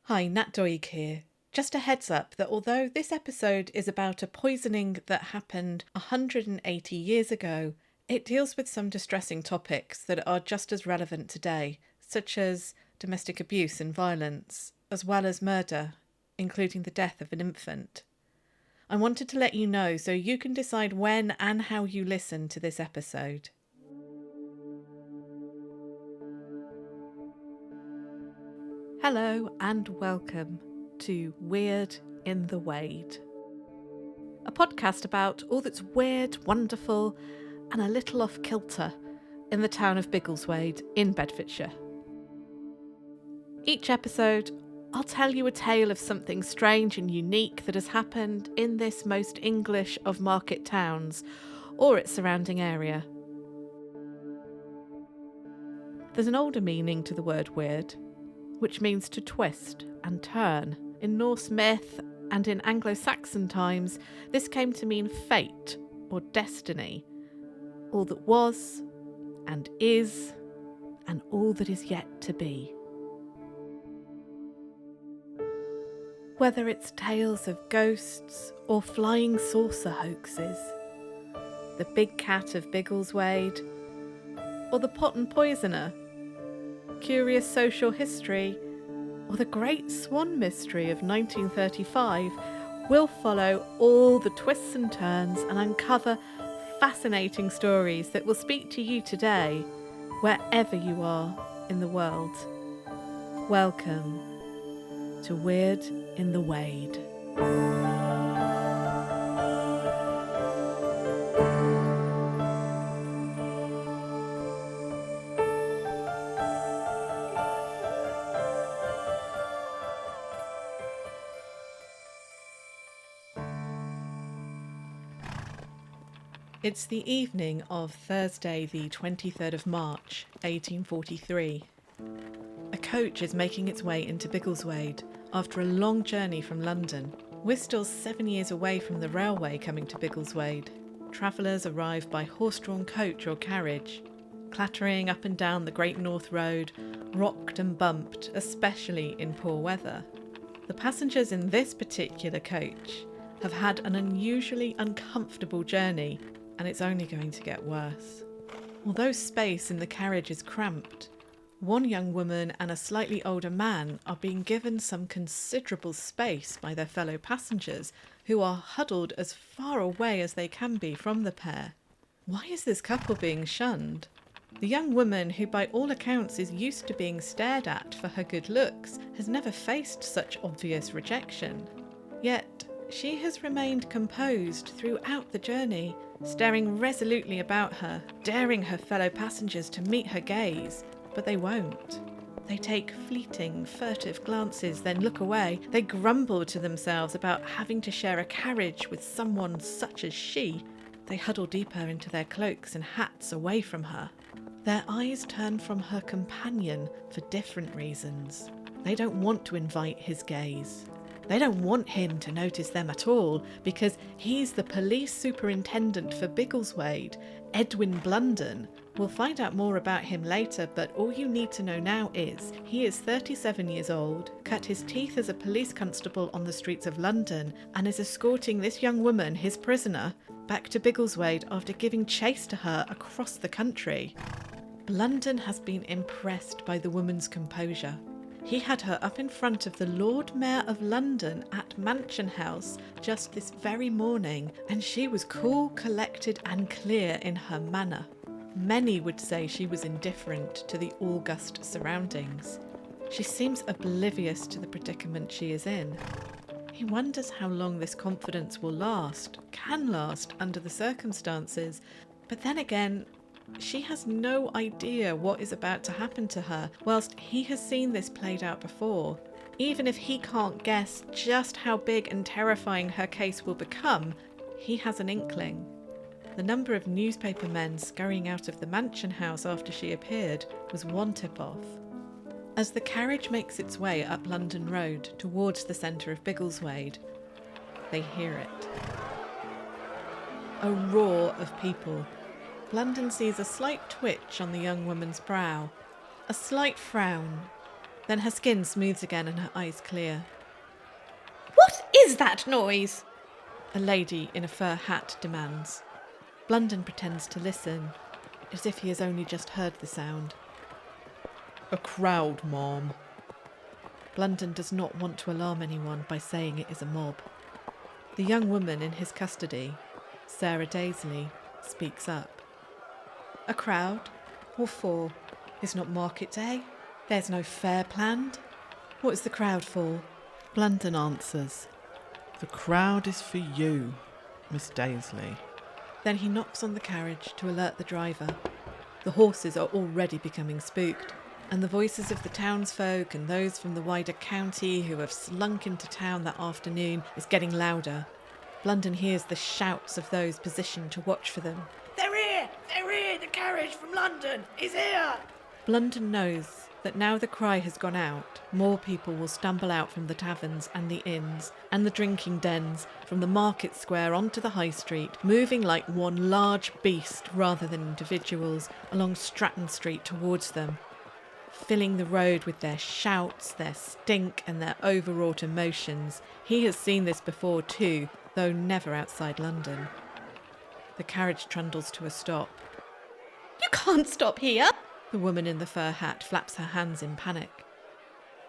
Hi, Nat Doig here. Just a heads up that although this episode is about a poisoning that happened 180 years ago, it deals with some distressing topics that are just as relevant today, such as domestic abuse and violence, as well as murder, including the death of an infant. I wanted to let you know so you can decide when and how you listen to this episode. Hello and welcome to Weird in the Wade, a podcast about all that's weird, wonderful and a little off kilter in the town of Biggleswade in Bedfordshire. Each episode, I'll tell you a tale of something strange and unique that has happened in this most English of market towns or its surrounding area. There's an older meaning to the word weird, which means to twist and turn. In Norse myth and in Anglo-Saxon times, this came to mean fate or destiny, all that was and is, and all that is yet to be. Whether it's tales of ghosts or flying saucer hoaxes, the big cat of Biggleswade, or the Potton Poisoner, curious social history, or the Great Swan Mystery of 1935, we'll follow all the twists and turns and uncover fascinating stories that will speak to you today, wherever you are in the world. Welcome to Weird in the Wade. It's the evening of Thursday, the 23rd of March, 1843. A coach is making its way into Biggleswade after a long journey from London. We're still 7 years away from the railway coming to Biggleswade. Travellers arrive by horse-drawn coach or carriage, clattering up and down the Great North Road, rocked and bumped, especially in poor weather. The passengers in this particular coach have had an unusually uncomfortable journey, and it's only going to get worse. Although space in the carriage is cramped, one young woman and a slightly older man are being given some considerable space by their fellow passengers, who are huddled as far away as they can be from the pair. Why is this couple being shunned? The young woman, who by all accounts is used to being stared at for her good looks, has never faced such obvious rejection. Yet she has remained composed throughout the journey, staring resolutely about her, daring her fellow passengers to meet her gaze, but they won't. They take fleeting, furtive glances, then look away. They grumble to themselves about having to share a carriage with someone such as she. They huddle deeper into their cloaks and hats away from her. Their eyes turn from her companion for different reasons. They don't want to invite his gaze. They don't want him to notice them at all, because he's the police superintendent for Biggleswade, Edwin Blunden. We'll find out more about him later, but all you need to know now is he is 37 years old, cut his teeth as a police constable on the streets of London, and is escorting this young woman, his prisoner, back to Biggleswade after giving chase to her across the country. Blunden has been impressed by the woman's composure. He had her up in front of the Lord Mayor of London at Mansion House just this very morning, and she was cool, collected and clear in her manner. Many would say she was indifferent to the august surroundings. She seems oblivious to the predicament she is in. He wonders how long this confidence will last, can last under the circumstances, but then again, she has no idea what is about to happen to her, whilst he has seen this played out before. Even if he can't guess just how big and terrifying her case will become, he has an inkling. The number of newspaper men scurrying out of the mansion house after she appeared was one tip-off. As the carriage makes its way up London Road towards the centre of Biggleswade, they hear it. A roar of people. Blunden sees a slight twitch on the young woman's brow, a slight frown, Then her skin smooths again and her eyes clear. What is that noise? A lady in a fur hat demands. Blunden pretends to listen, as if he has only just heard the sound. A crowd, Mom. Blunden does not want to alarm anyone by saying it is a mob. The young woman in his custody, Sarah Dazley, speaks up. A crowd? What for? It's not market day. There's no fair planned. What is the crowd for? Blunden answers. The crowd is for you, Miss Dazley. Then he knocks on the carriage to alert the driver. The horses are already becoming spooked, and the voices of the townsfolk and those from the wider county who have slunk into town that afternoon is getting louder. Blunden hears the shouts of those positioned to watch for them. They're here! They're here! The carriage from London is here! Blunden knows that now the cry has gone out, more people will stumble out from the taverns and the inns and the drinking dens, from the market square onto the high street, moving like one large beast rather than individuals along Stratton Street towards them, filling the road with their shouts, their stink and their overwrought emotions. He has seen this before too, though never outside London. The carriage trundles to a stop. You can't stop here! The woman in the fur hat flaps her hands in panic.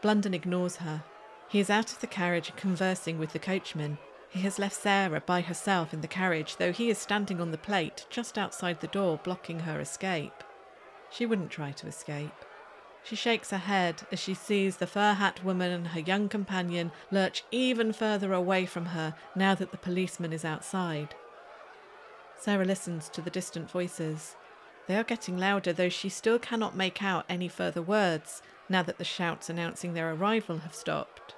Blunden ignores her. He is out of the carriage conversing with the coachman. He has left Sarah by herself in the carriage, though he is standing on the plate just outside the door, blocking her escape. She wouldn't try to escape. She shakes her head as she sees the fur hat woman and her young companion lurch even further away from her now that the policeman is outside. Sarah listens to the distant voices. They are getting louder, though she still cannot make out any further words, now that the shouts announcing their arrival have stopped.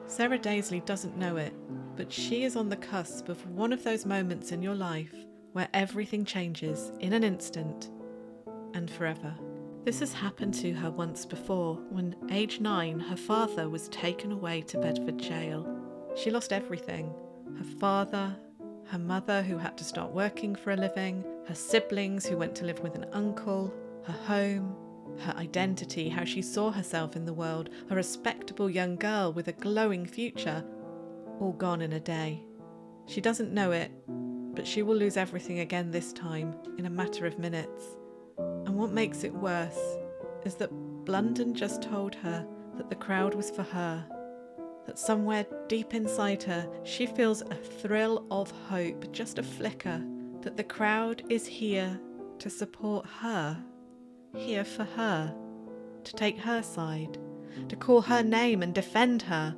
Sarah Dazley doesn't know it, but she is on the cusp of one of those moments in your life where everything changes in an instant and forever. This has happened to her once before, when, age 9, her father was taken away to Bedford Gaol. She lost everything. Her father, her mother who had to start working for a living, her siblings who went to live with an uncle, her home, her identity, how she saw herself in the world, a respectable young girl with a glowing future, all gone in a day. She doesn't know it, but she will lose everything again this time, in a matter of minutes. And what makes it worse is that Blunden just told her that the crowd was for her, that somewhere deep inside her she feels a thrill of hope, just a flicker, that the crowd is here to support her, here for her, to take her side, to call her name and defend her.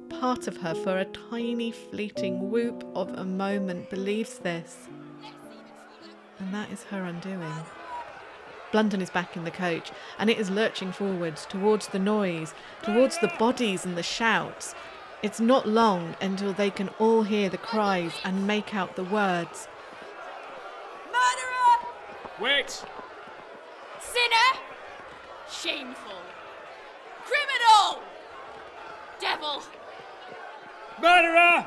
Part of her, for a tiny fleeting whoop of a moment, believes this, and that is her undoing. Blunden is back in the coach, and it is lurching forwards, towards the noise, towards the bodies and the shouts. It's not long until they can all hear the cries and make out the words. Murderer! Wait! Sinner! Shameful! Criminal! Devil! Murderer!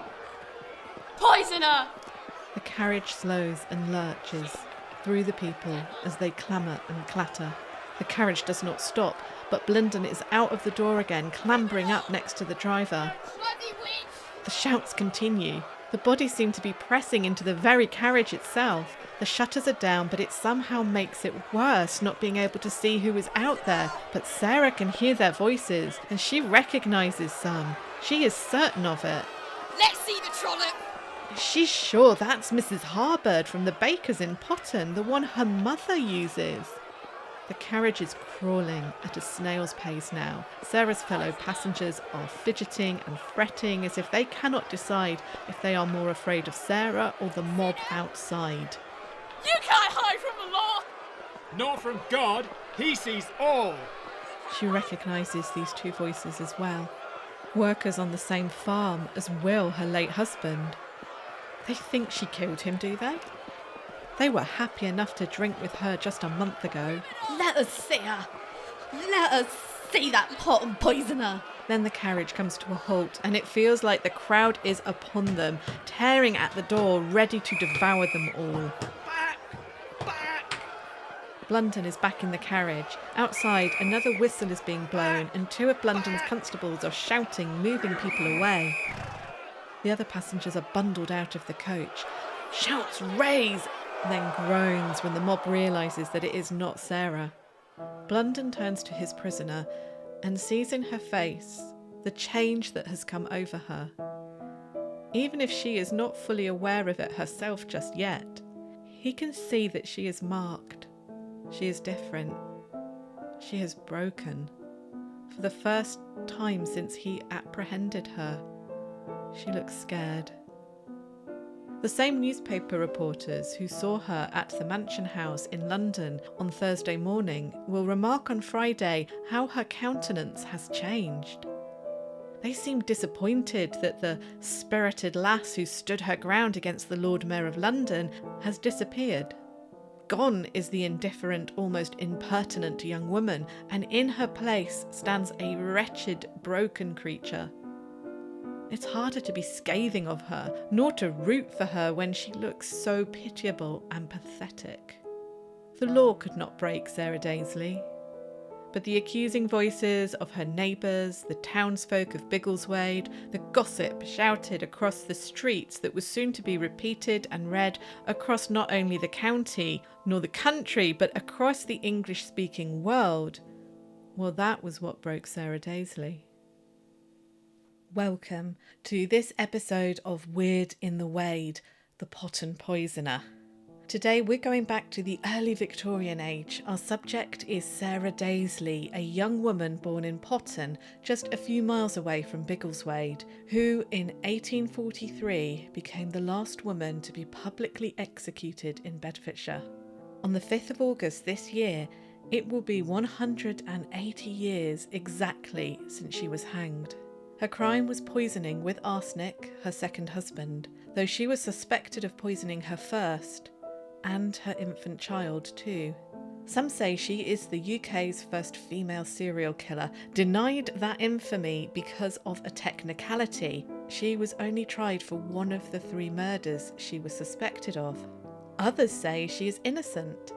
Poisoner! The carriage slows and lurches through the people as they clamour and clatter. The carriage does not stop, but Blunden is out of the door again, clambering up next to the driver. Bloody witch! The shouts continue. The bodies seem to be pressing into the very carriage itself. The shutters are down, but it somehow makes it worse not being able to see who is out there. But Sarah can hear their voices, and she recognises some. She is certain of it. Let's see the trollop! She's sure that's Mrs. Harbird from the baker's in Potton, the one her mother uses. The carriage is crawling at a snail's pace now. Sarah's fellow passengers are fidgeting and fretting as if they cannot decide if they are more afraid of Sarah or the mob outside. You can't hide from the law! Not from God, he sees all! She recognises these two voices as well. Workers on the same farm as Will, her late husband. They think she killed him, do they? They were happy enough to drink with her just a month ago. Let us see her! Let us see that Potton Poisoner! Then the carriage comes to a halt, and it feels like the crowd is upon them, tearing at the door, ready to devour them all. Back! Back! Blunden is back in the carriage. Outside, another whistle is being blown and 2 of Blunden's constables are shouting, moving people away. The other passengers are bundled out of the coach. Shouts raise, then groans when the mob realises that it is not Sarah. Blunden turns to his prisoner and sees in her face the change that has come over her. Even if she is not fully aware of it herself just yet, he can see that she is marked. She is different. She has broken. For the first time since he apprehended her, she looks scared. The same newspaper reporters who saw her at the Mansion House in London on Thursday morning will remark on Friday how her countenance has changed. They seem disappointed that the spirited lass who stood her ground against the Lord Mayor of London has disappeared. Gone is the indifferent, almost impertinent young woman, and in her place stands a wretched, broken creature. It's harder to be scathing of her, nor to root for her when she looks so pitiable and pathetic. The law could not break Sarah Dazley, but the accusing voices of her neighbours, the townsfolk of Biggleswade, the gossip shouted across the streets that was soon to be repeated and read across not only the county nor the country, but across the English-speaking world, well, that was what broke Sarah Dazley. Welcome to this episode of Weird in the Wade, the Potton Poisoner. Today we're going back to the early Victorian age. Our subject is Sarah Dazley, a young woman born in Potton, just a few miles away from Biggleswade, who in 1843 became the last woman to be publicly executed in Bedfordshire. On the 5th of August this year, it will be 180 years exactly since she was hanged. Her crime was poisoning with arsenic her second husband, though she was suspected of poisoning her first, and her infant child too. Some say she is the UK's first female serial killer, denied that infamy because of a technicality. She was only tried for one of the 3 murders she was suspected of. Others say she is innocent,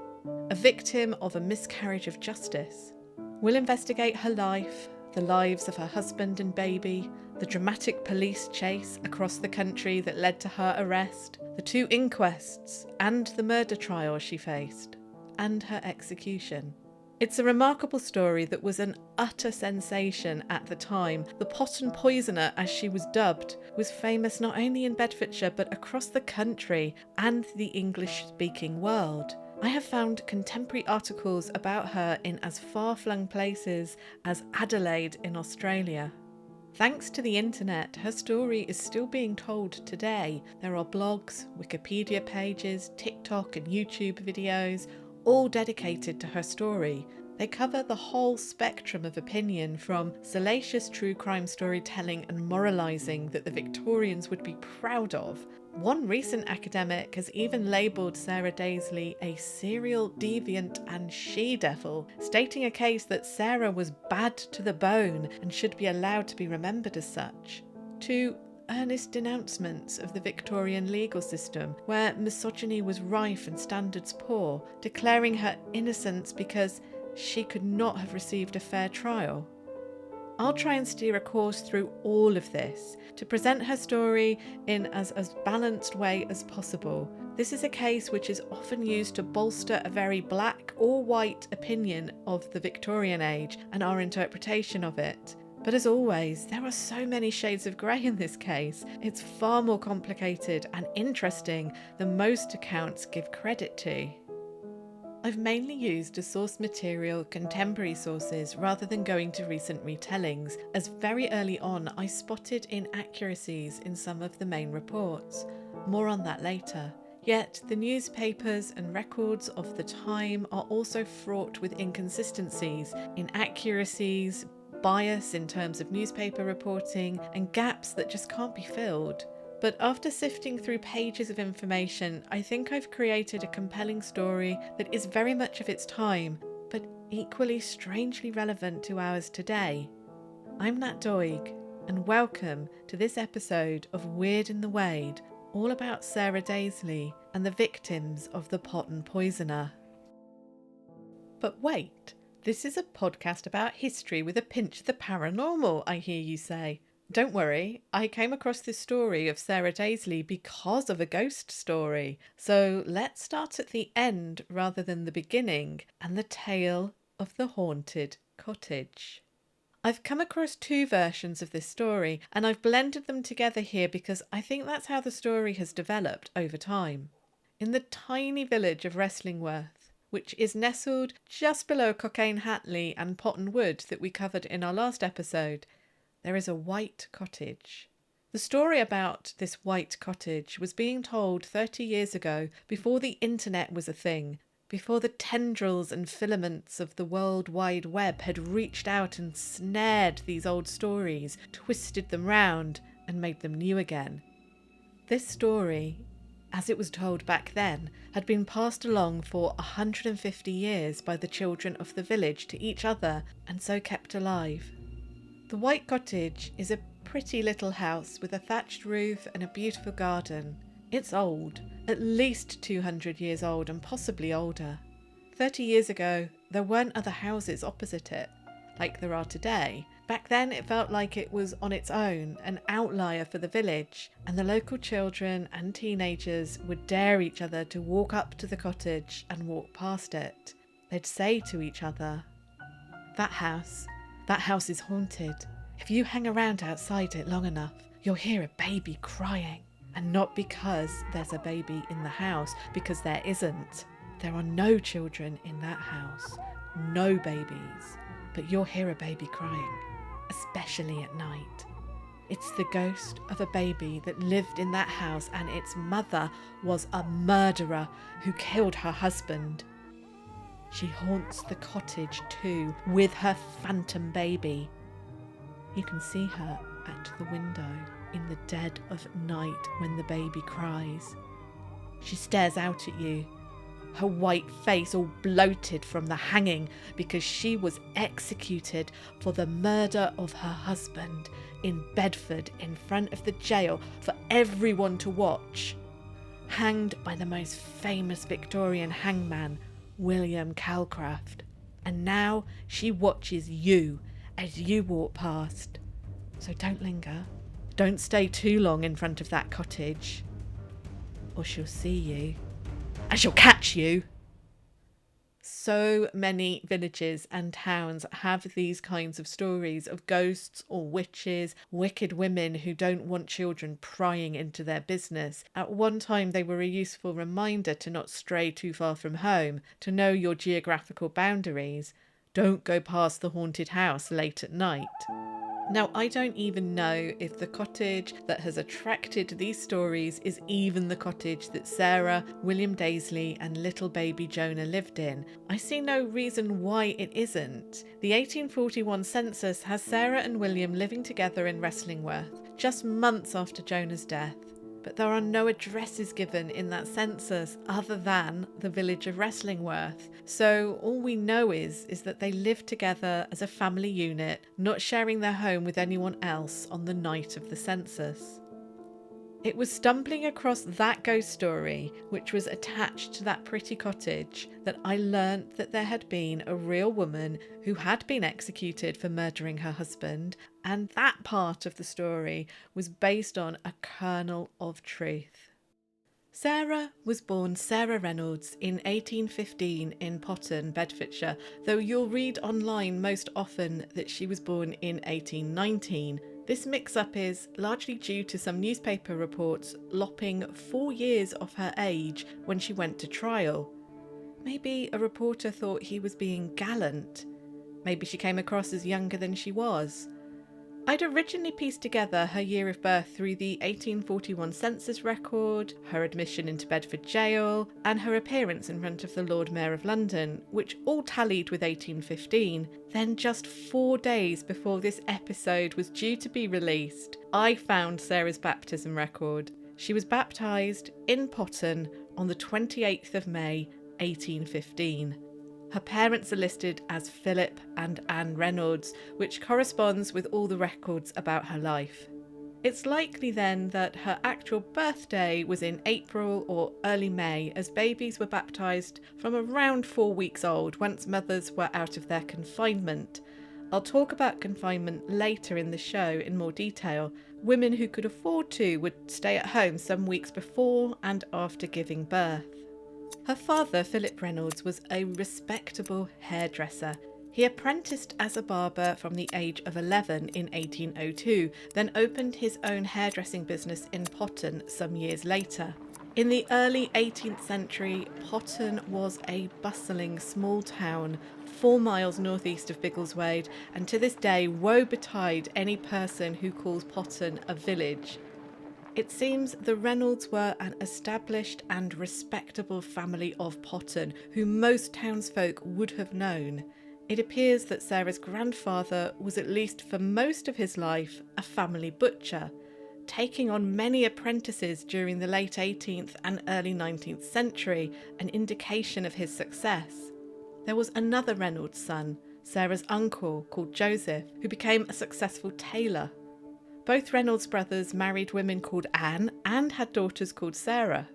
a victim of a miscarriage of justice. We'll investigate her life, the lives of her husband and baby, the dramatic police chase across the country that led to her arrest, the 2 inquests and the murder trial she faced, and her execution. It's a remarkable story that was an utter sensation at the time. The Potton Poisoner, as she was dubbed, was famous not only in Bedfordshire but across the country and the English-speaking world. I have found contemporary articles about her in as far-flung places as Adelaide in Australia. Thanks to the internet, her story is still being told today. There are blogs, Wikipedia pages, TikTok and YouTube videos, all dedicated to her story. They cover the whole spectrum of opinion, from salacious true crime storytelling and moralising that the Victorians would be proud of. One recent academic has even labelled Sarah Dazley a serial deviant and she-devil, stating a case that Sarah was bad to the bone and should be allowed to be remembered as such. To earnest denouncements of the Victorian legal system, where misogyny was rife and standards poor, declaring her innocence because she could not have received a fair trial. I'll try and steer a course through all of this to present her story in as balanced way as possible. This is a case which is often used to bolster a very black or white opinion of the Victorian age and our interpretation of it. But as always, there are so many shades of grey in this case. It's far more complicated and interesting than most accounts give credit to. I've mainly used as source material contemporary sources rather than going to recent retellings, as very early on I spotted inaccuracies in some of the main reports. More on that later. Yet the newspapers and records of the time are also fraught with inconsistencies, inaccuracies, bias in terms of newspaper reporting, and gaps that just can't be filled. But after sifting through pages of information, I think I've created a compelling story that is very much of its time, but equally strangely relevant to ours today. I'm Nat Doig, and welcome to this episode of Weird in the Wade, all about Sarah Dazley and the victims of the Potton Poisoner. But wait, this is a podcast about history with a pinch of the paranormal, I hear you say. Don't worry, I came across this story of Sarah Dazley because of a ghost story. So let's start at the end rather than the beginning, and the tale of the haunted cottage. I've come across two versions of this story, and I've blended them together here because I think that's how the story has developed over time. In the tiny village of Wrestlingworth, which is nestled just below Cockayne Hatley and Potton Wood that we covered in our last episode, there is a white cottage. The story about this white cottage was being told 30 years ago, before the internet was a thing, before the tendrils and filaments of the World Wide Web had reached out and snared these old stories, twisted them round and made them new again. This story, as it was told back then, had been passed along for 150 years by the children of the village to each other, and so kept alive. The white cottage is a pretty little house with a thatched roof and a beautiful garden. It's old, at least 200 years old and possibly older. 30 years ago, there weren't other houses opposite it, like there are today. Back then it felt like it was on its own, an outlier for the village, and the local children and teenagers would dare each other to walk up to the cottage and walk past it. They'd say to each other, that house is haunted. If you hang around outside it long enough, you'll hear a baby crying. And not because there's a baby in the house, because there isn't. There are no children in that house, no babies, but you'll hear a baby crying, especially at night. It's the ghost of a baby that lived in that house, and its mother was a murderer who killed her husband. She haunts the cottage too, with her phantom baby. You can see her at the window in the dead of night when the baby cries. She stares out at you, her white face all bloated from the hanging because she was executed for the murder of her husband in Bedford in front of the jail for everyone to watch. Hanged by the most famous Victorian hangman, William Calcraft. And now she watches you as you walk past. So don't linger. Don't stay too long in front of that cottage, or she'll see you, and she'll catch you. So many villages and towns have these kinds of stories of ghosts or witches, wicked women who don't want children prying into their business. At one time they were a useful reminder to not stray too far from home, to know your geographical boundaries. Don't go past the haunted house late at night. Now, I don't even know if the cottage that has attracted these stories is even the cottage that Sarah, William Dazley and little baby Jonah lived in. I see no reason why it isn't. The 1841 census has Sarah and William living together in Wrestlingworth, just months after Jonah's death. But there are no addresses given in that census other than the village of Wrestlingworth. So all we know is that they lived together as a family unit, not sharing their home with anyone else on the night of the census. It was stumbling across that ghost story, which was attached to that pretty cottage, that I learnt that there had been a real woman who had been executed for murdering her husband, and that part of the story was based on a kernel of truth. Sarah was born Sarah Reynolds in 1815 in Potton, Bedfordshire, though you'll read online most often that she was born in 1819. This mix-up is largely due to some newspaper reports lopping 4 years off her age when she went to trial. Maybe a reporter thought he was being gallant. Maybe she came across as younger than she was. I'd originally pieced together her year of birth through the 1841 census record, her admission into Bedford Gaol, and her appearance in front of the Lord Mayor of London, which all tallied with 1815. Then just 4 days before this episode was due to be released, I found Sarah's baptism record. She was baptised in Potton on the 28th of May, 1815. Her parents are listed as Philip and Anne Reynolds, which corresponds with all the records about her life. It's likely then that her actual birthday was in April or early May, as babies were baptised from around 4 weeks old once mothers were out of their confinement. I'll talk about confinement later in the show in more detail. Women who could afford to would stay at home some weeks before and after giving birth. Her father, Philip Reynolds, was a respectable hairdresser. He apprenticed as a barber from the age of 11 in 1802, then opened his own hairdressing business in Potton some years later. In the early 18th century, Potton was a bustling small town 4 miles northeast of Biggleswade, and to this day woe betide any person who calls Potton a village. It seems the Reynolds were an established and respectable family of Potton, who most townsfolk would have known. It appears that Sarah's grandfather was, at least for most of his life, a family butcher, taking on many apprentices during the late 18th and early 19th century, an indication of his success. There was another Reynolds son, Sarah's uncle, called Joseph, who became a successful tailor. Both Reynolds brothers married women called Anne and had daughters called Sarah.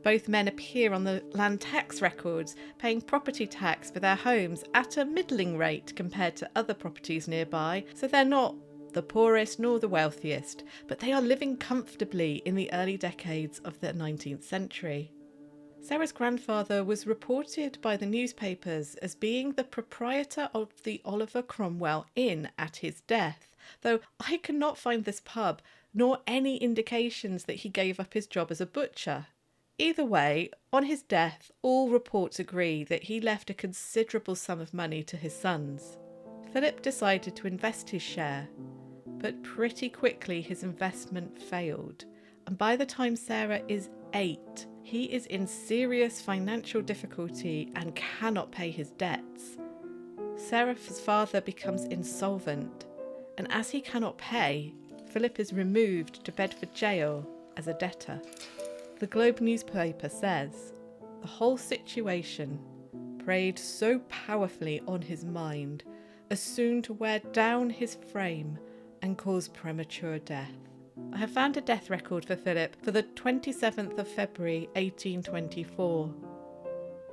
Both men appear on the land tax records, paying property tax for their homes at a middling rate compared to other properties nearby, so they're not the poorest nor the wealthiest, but they are living comfortably in the early decades of the 19th century. Sarah's grandfather was reported by the newspapers as being the proprietor of the Oliver Cromwell Inn at his death, though I cannot find this pub, nor any indications that he gave up his job as a butcher. Either way, on his death, all reports agree that he left a considerable sum of money to his sons. Philip decided to invest his share, but pretty quickly his investment failed, and by the time Sarah is 8, he is in serious financial difficulty and cannot pay his debts. Sarah's father becomes insolvent, and as he cannot pay, Philip is removed to Bedford Gaol as a debtor. The Globe newspaper says, the whole situation preyed so powerfully on his mind as soon to wear down his frame and cause premature death. I have found a death record for Philip for the 27th of February 1824.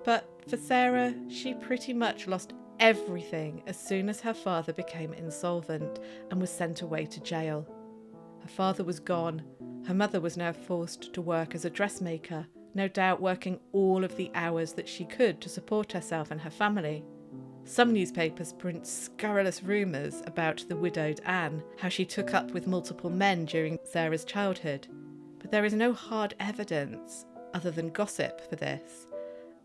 But for Sarah, she pretty much lost everything as soon as her father became insolvent and was sent away to jail. Her father was gone. Her mother was now forced to work as a dressmaker, no doubt working all of the hours that she could to support herself and her family. Some newspapers print scurrilous rumours about the widowed Anne, how she took up with multiple men during Sarah's childhood. But there is no hard evidence, other than gossip, for this.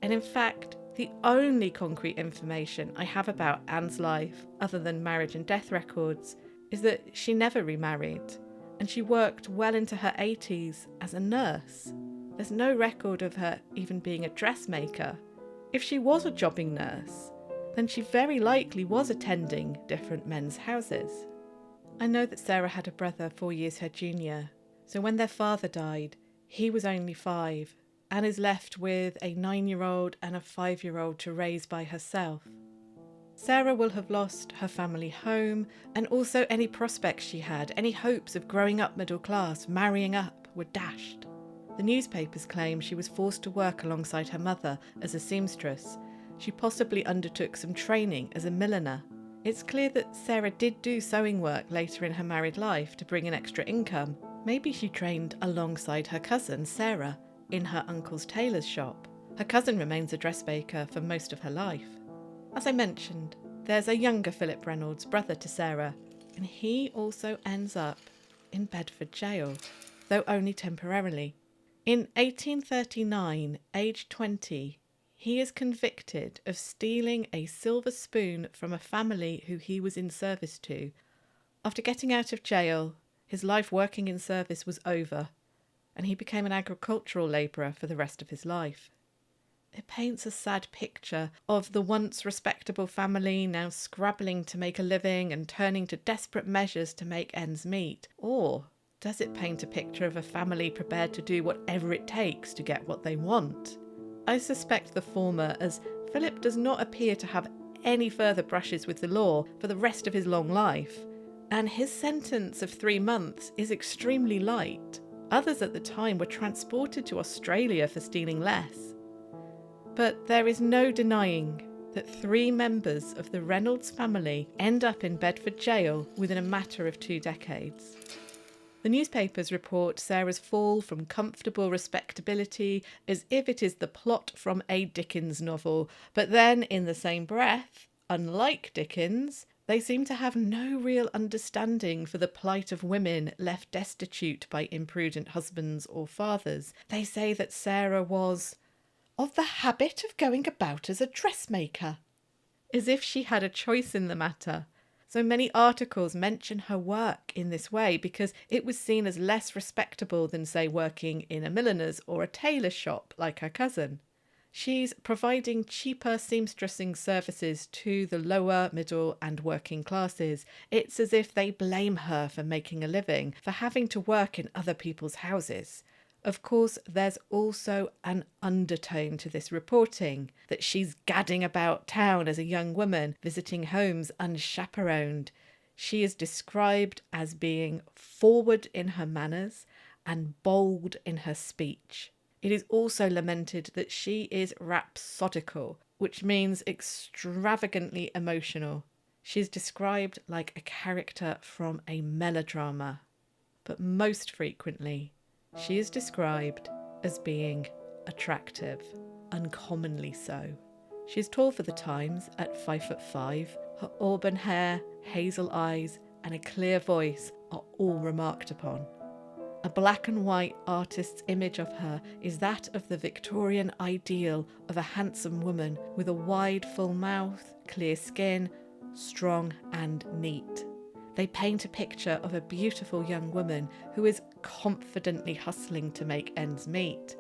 And in fact, the only concrete information I have about Anne's life, other than marriage and death records, is that she never remarried, and she worked well into her 80s as a nurse. There's no record of her even being a dressmaker. If she was a jobbing nurse, then she very likely was attending different men's houses. I know that Sarah had a brother 4 years her junior, so when their father died, he was only 5, and is left with a 9-year-old and a 5-year-old to raise by herself. Sarah will have lost her family home, and also any prospects she had, any hopes of growing up middle class, marrying up, were dashed. The newspapers claim she was forced to work alongside her mother as a seamstress. She possibly undertook some training as a milliner. It's clear that Sarah did do sewing work later in her married life to bring in extra income. Maybe she trained alongside her cousin, Sarah, in her uncle's tailor's shop. Her cousin remains a dressmaker for most of her life. As I mentioned, there's a younger Philip Reynolds, brother to Sarah, and he also ends up in Bedford Gaol, though only temporarily. In 1839, aged 20, he is convicted of stealing a silver spoon from a family who he was in service to. After getting out of jail, his life working in service was over, and he became an agricultural labourer for the rest of his life. It paints a sad picture of the once respectable family now scrabbling to make a living and turning to desperate measures to make ends meet. Or does it paint a picture of a family prepared to do whatever it takes to get what they want? I suspect the former, as Philip does not appear to have any further brushes with the law for the rest of his long life. And his sentence of 3 months is extremely light. Others at the time were transported to Australia for stealing less. But there is no denying that 3 members of the Reynolds family end up in Bedford Gaol within a matter of 2 decades. The newspapers report Sarah's fall from comfortable respectability as if it is the plot from a Dickens novel, but then in the same breath, unlike Dickens, they seem to have no real understanding for the plight of women left destitute by imprudent husbands or fathers. They say that Sarah was of the habit of going about as a dressmaker, as if she had a choice in the matter. So many articles mention her work in this way because it was seen as less respectable than, say, working in a milliner's or a tailor's shop like her cousin. She's providing cheaper seamstressing services to the lower, middle and working classes. It's as if they blame her for making a living, for having to work in other people's houses. Of course, there's also an undertone to this reporting, that she's gadding about town as a young woman, visiting homes unchaperoned. She is described as being forward in her manners and bold in her speech. It is also lamented that she is rhapsodical, which means extravagantly emotional. She is described like a character from a melodrama, but most frequently, she is described as being attractive, uncommonly so. She is tall for the times at 5'5". Her auburn hair, hazel eyes, and a clear voice are all remarked upon. A black and white artist's image of her is that of the Victorian ideal of a handsome woman with a wide, full mouth, clear skin, strong and neat. They paint a picture of a beautiful young woman who is confidently hustling to make ends meet.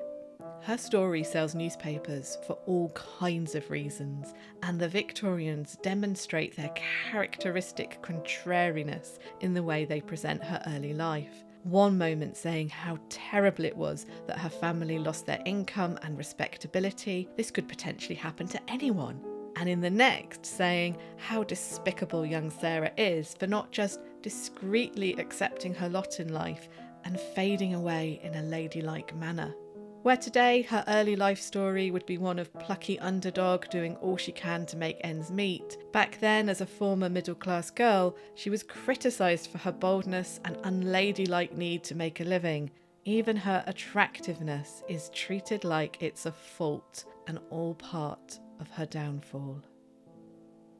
Her story sells newspapers for all kinds of reasons, and the Victorians demonstrate their characteristic contrariness in the way they present her early life. One moment saying how terrible it was that her family lost their income and respectability. This could potentially happen to anyone. And in the next saying how despicable young Sarah is for not just discreetly accepting her lot in life and fading away in a ladylike manner. Where today her early life story would be one of plucky underdog doing all she can to make ends meet, back then as a former middle-class girl, she was criticised for her boldness and unladylike need to make a living. Even her attractiveness is treated like it's a fault and all part of her downfall.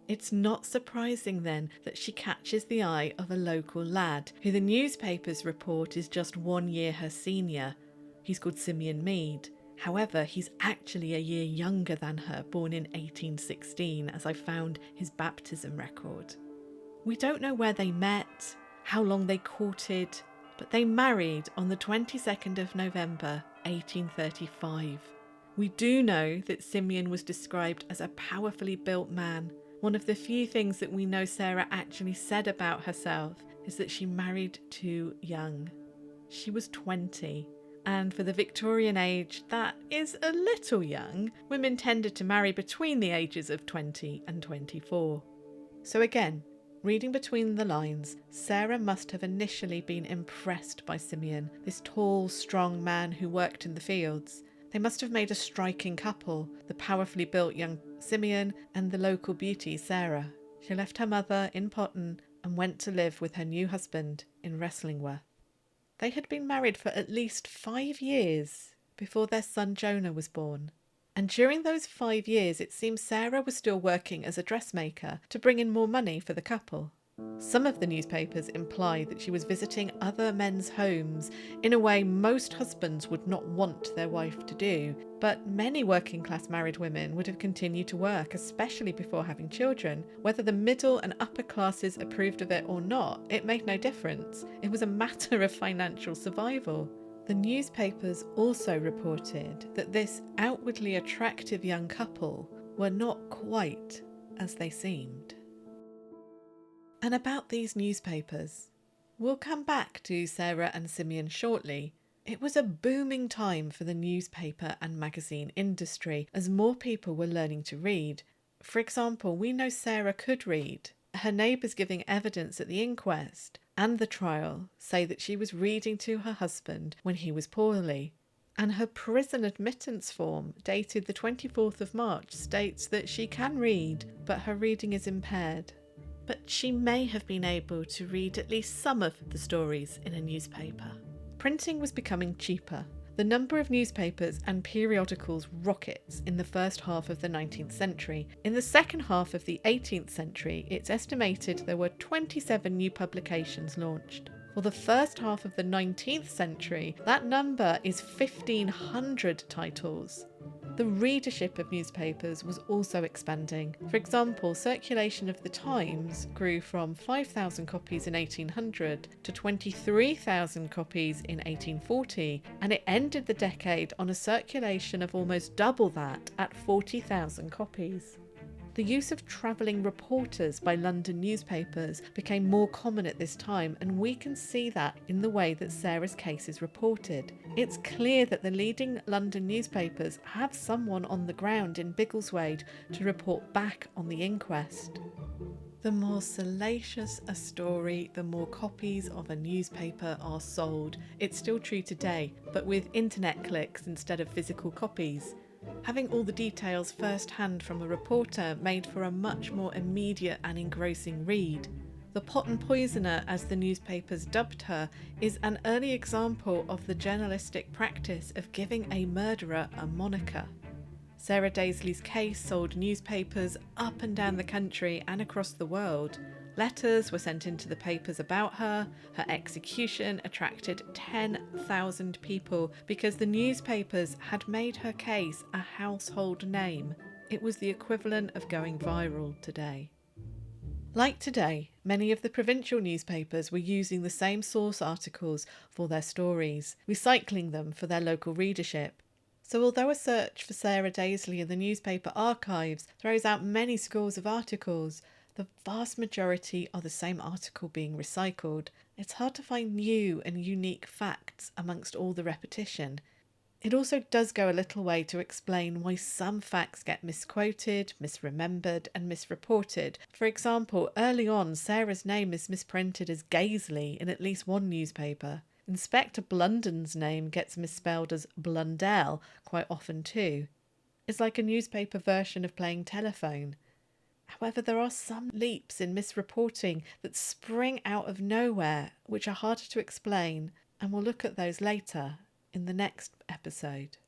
It's not surprising then that she catches the eye of a local lad who the newspapers report is just 1 year her senior. He's called Simeon Mead. However, he's actually a year younger than her, born in 1816, as I found his baptism record. We don't know where they met, how long they courted, but they married on the 22nd of November, 1835. We do know that Simeon was described as a powerfully built man. One of the few things that we know Sarah actually said about herself is that she married too young. She was 20. And for the Victorian age, that is a little young. Women tended to marry between the ages of 20 and 24. So again, reading between the lines, Sarah must have initially been impressed by Simeon, this tall, strong man who worked in the fields. They must have made a striking couple, the powerfully built young Simeon and the local beauty Sarah. She left her mother in Potton and went to live with her new husband in Wrestlingworth. They had been married for at least 5 years before their son Jonah was born. And during those 5 years, it seems Sarah was still working as a dressmaker to bring in more money for the couple. Some of the newspapers imply that she was visiting other men's homes in a way most husbands would not want their wife to do, but many working-class married women would have continued to work, especially before having children. Whether the middle and upper classes approved of it or not, it made no difference. It was a matter of financial survival. The newspapers also reported that this outwardly attractive young couple were not quite as they seemed. And about these newspapers, we'll come back to Sarah and Simeon shortly. It was a booming time for the newspaper and magazine industry as more people were learning to read. For example, we know Sarah could read, her neighbours giving evidence at the inquest and the trial say that she was reading to her husband when he was poorly. And her prison admittance form, dated the 24th of March, states that she can read, but her reading is impaired. But she may have been able to read at least some of the stories in a newspaper. Printing was becoming cheaper. The number of newspapers and periodicals rockets in the first half of the 19th century. In the second half of the 18th century, it's estimated there were 27 new publications launched. For the first half of the 19th century, that number is 1,500 titles. The readership of newspapers was also expanding. For example, circulation of the Times grew from 5,000 copies in 1800 to 23,000 copies in 1840, and it ended the decade on a circulation of almost double that at 40,000 copies. The use of travelling reporters by London newspapers became more common at this time, and we can see that in the way that Sarah's case is reported. It's clear that the leading London newspapers have someone on the ground in Biggleswade to report back on the inquest. The more salacious a story, the more copies of a newspaper are sold. It's still true today, but with internet clicks instead of physical copies. Having all the details first-hand from a reporter made for a much more immediate and engrossing read. The Potton Poisoner, as the newspapers dubbed her, is an early example of the journalistic practice of giving a murderer a moniker. Sarah Dazley's case sold newspapers up and down the country and across the world. Letters were sent into the papers about her. Her execution attracted 10,000 people because the newspapers had made her case a household name. It was the equivalent of going viral today. Like today, many of the provincial newspapers were using the same source articles for their stories, recycling them for their local readership. So although a search for Sarah Dazley in the newspaper archives throws out many scores of articles, the vast majority are the same article being recycled. It's hard to find new and unique facts amongst all the repetition. It also does go a little way to explain why some facts get misquoted, misremembered and misreported. For example, early on, Sarah's name is misprinted as Gazley in at least one newspaper. Inspector Blunden's name gets misspelled as Blundell quite often too. It's like a newspaper version of playing telephone. However, there are some leaps in misreporting that spring out of nowhere, which are harder to explain, and we'll look at those later in the next episode.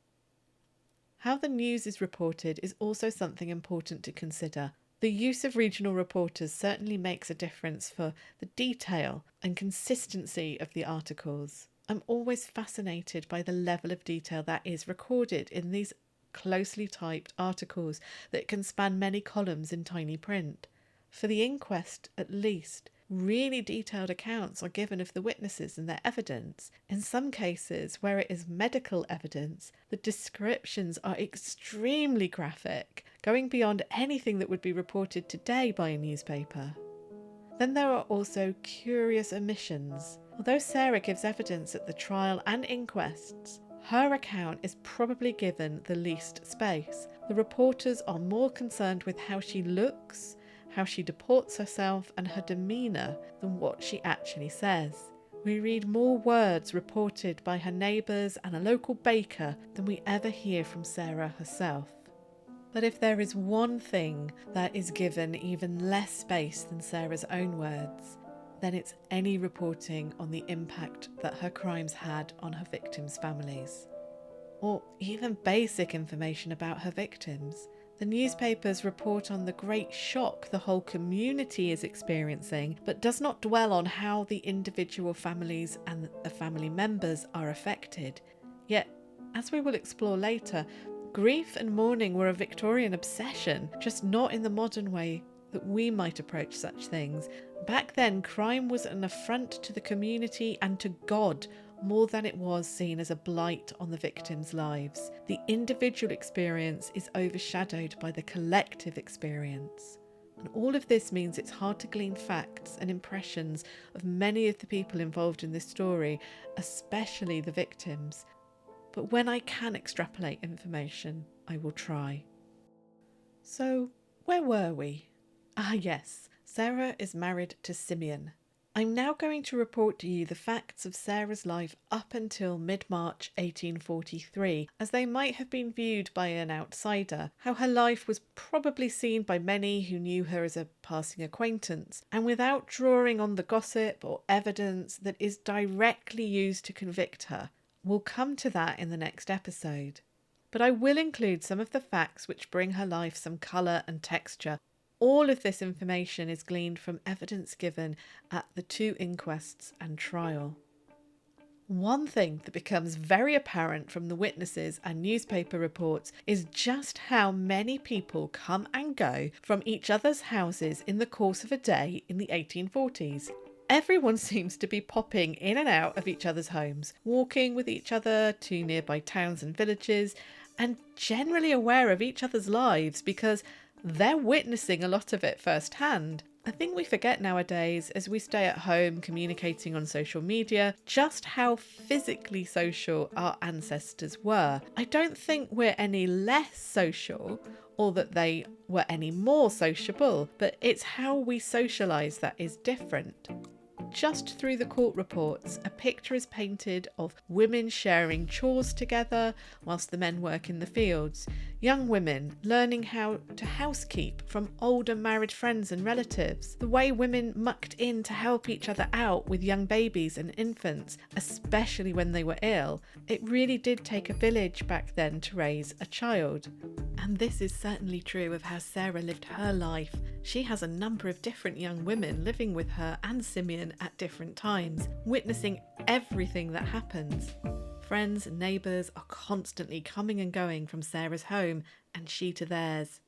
How the news is reported is also something important to consider. The use of regional reporters certainly makes a difference for the detail and consistency of the articles. I'm always fascinated by the level of detail that is recorded in these closely typed articles that can span many columns in tiny print. For the inquest, at least, really detailed accounts are given of the witnesses and their evidence. In some cases, where it is medical evidence, the descriptions are extremely graphic, going beyond anything that would be reported today by a newspaper. Then there are also curious omissions. Although Sarah gives evidence at the trial and inquests, her account is probably given the least space. The reporters are more concerned with how she looks, how she deports herself and her demeanour than what she actually says. We read more words reported by her neighbours and a local baker than we ever hear from Sarah herself. But if there is one thing that is given even less space than Sarah's own words, then it's any reporting on the impact that her crimes had on her victims' families. Or even basic information about her victims. The newspapers report on the great shock the whole community is experiencing, but does not dwell on how the individual families and the family members are affected. Yet, as we will explore later, grief and mourning were a Victorian obsession, just not in the modern way that we might approach such things. Back then, crime was an affront to the community and to God more than it was seen as a blight on the victims' lives. The individual experience is overshadowed by the collective experience. And all of this means it's hard to glean facts and impressions of many of the people involved in this story, especially the victims. But when I can extrapolate information, I will try. So, where were we? Ah yes, Sarah is married to Simeon. I'm now going to report to you the facts of Sarah's life up until mid-March 1843, as they might have been viewed by an outsider, how her life was probably seen by many who knew her as a passing acquaintance, and without drawing on the gossip or evidence that is directly used to convict her. We'll come to that in the next episode. But I will include some of the facts which bring her life some colour and texture. All of this information is gleaned from evidence given at the 2 inquests and trial. One thing that becomes very apparent from the witnesses and newspaper reports is just how many people come and go from each other's houses in the course of a day in the 1840s. Everyone seems to be popping in and out of each other's homes, walking with each other to nearby towns and villages, and generally aware of each other's lives because they're witnessing a lot of it firsthand. I think we forget nowadays, as we stay at home communicating on social media, just how physically social our ancestors were. I don't think we're any less social or that they were any more sociable, but it's how we socialise that is different. Just through the court reports, a picture is painted of women sharing chores together whilst the men work in the fields. Young women learning how to housekeep from older married friends and relatives. The way women mucked in to help each other out with young babies and infants, especially when they were ill. It really did take a village back then to raise a child. And this is certainly true of how Sarah lived her life. She has a number of different young women living with her and Simeon at different times, witnessing everything that happens. Friends and neighbours are constantly coming and going from Sarah's home and she to theirs.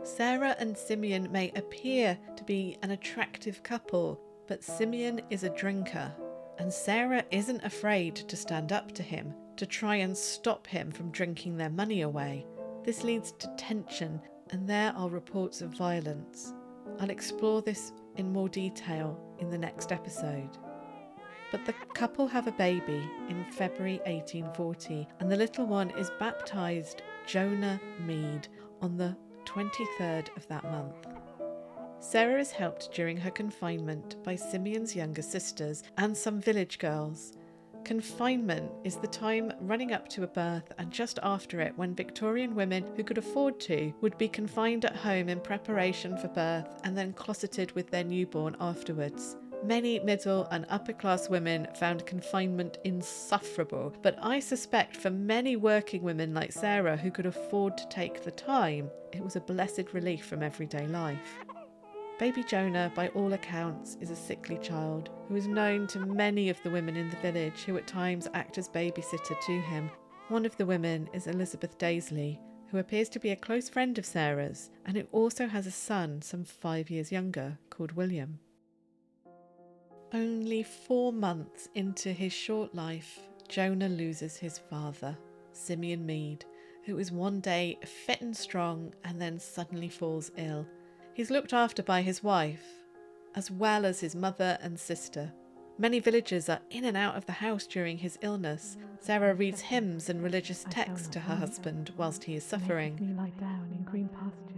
Sarah and Simeon may appear to be an attractive couple, but Simeon is a drinker, and Sarah isn't afraid to stand up to him, to try and stop him from drinking their money away. This leads to tension, and there are reports of violence. I'll explore this in more detail in the next episode. But the couple have a baby in February 1840, and the little one is baptised Jonah Mead on the 23rd of that month. Sarah is helped during her confinement by Simeon's younger sisters and some village girls. Confinement is the time running up to a birth and just after it, when Victorian women who could afford to would be confined at home in preparation for birth and then closeted with their newborn afterwards. Many middle and upper class women found confinement insufferable, but I suspect for many working women like Sarah who could afford to take the time, it was a blessed relief from everyday life. Baby Jonah, by all accounts, is a sickly child who is known to many of the women in the village who at times act as babysitter to him. One of the women is Elizabeth Dazley, who appears to be a close friend of Sarah's and who also has a son some 5 years younger called William. Only 4 months into his short life, Jonah loses his father, Simeon Mead, who is one day fit and strong and then suddenly falls ill. He's looked after by his wife, as well as his mother and sister. Many villagers are in and out of the house during his illness. Sarah reads hymns and religious texts to her husband whilst he is suffering. Maketh me lie down in green pastures.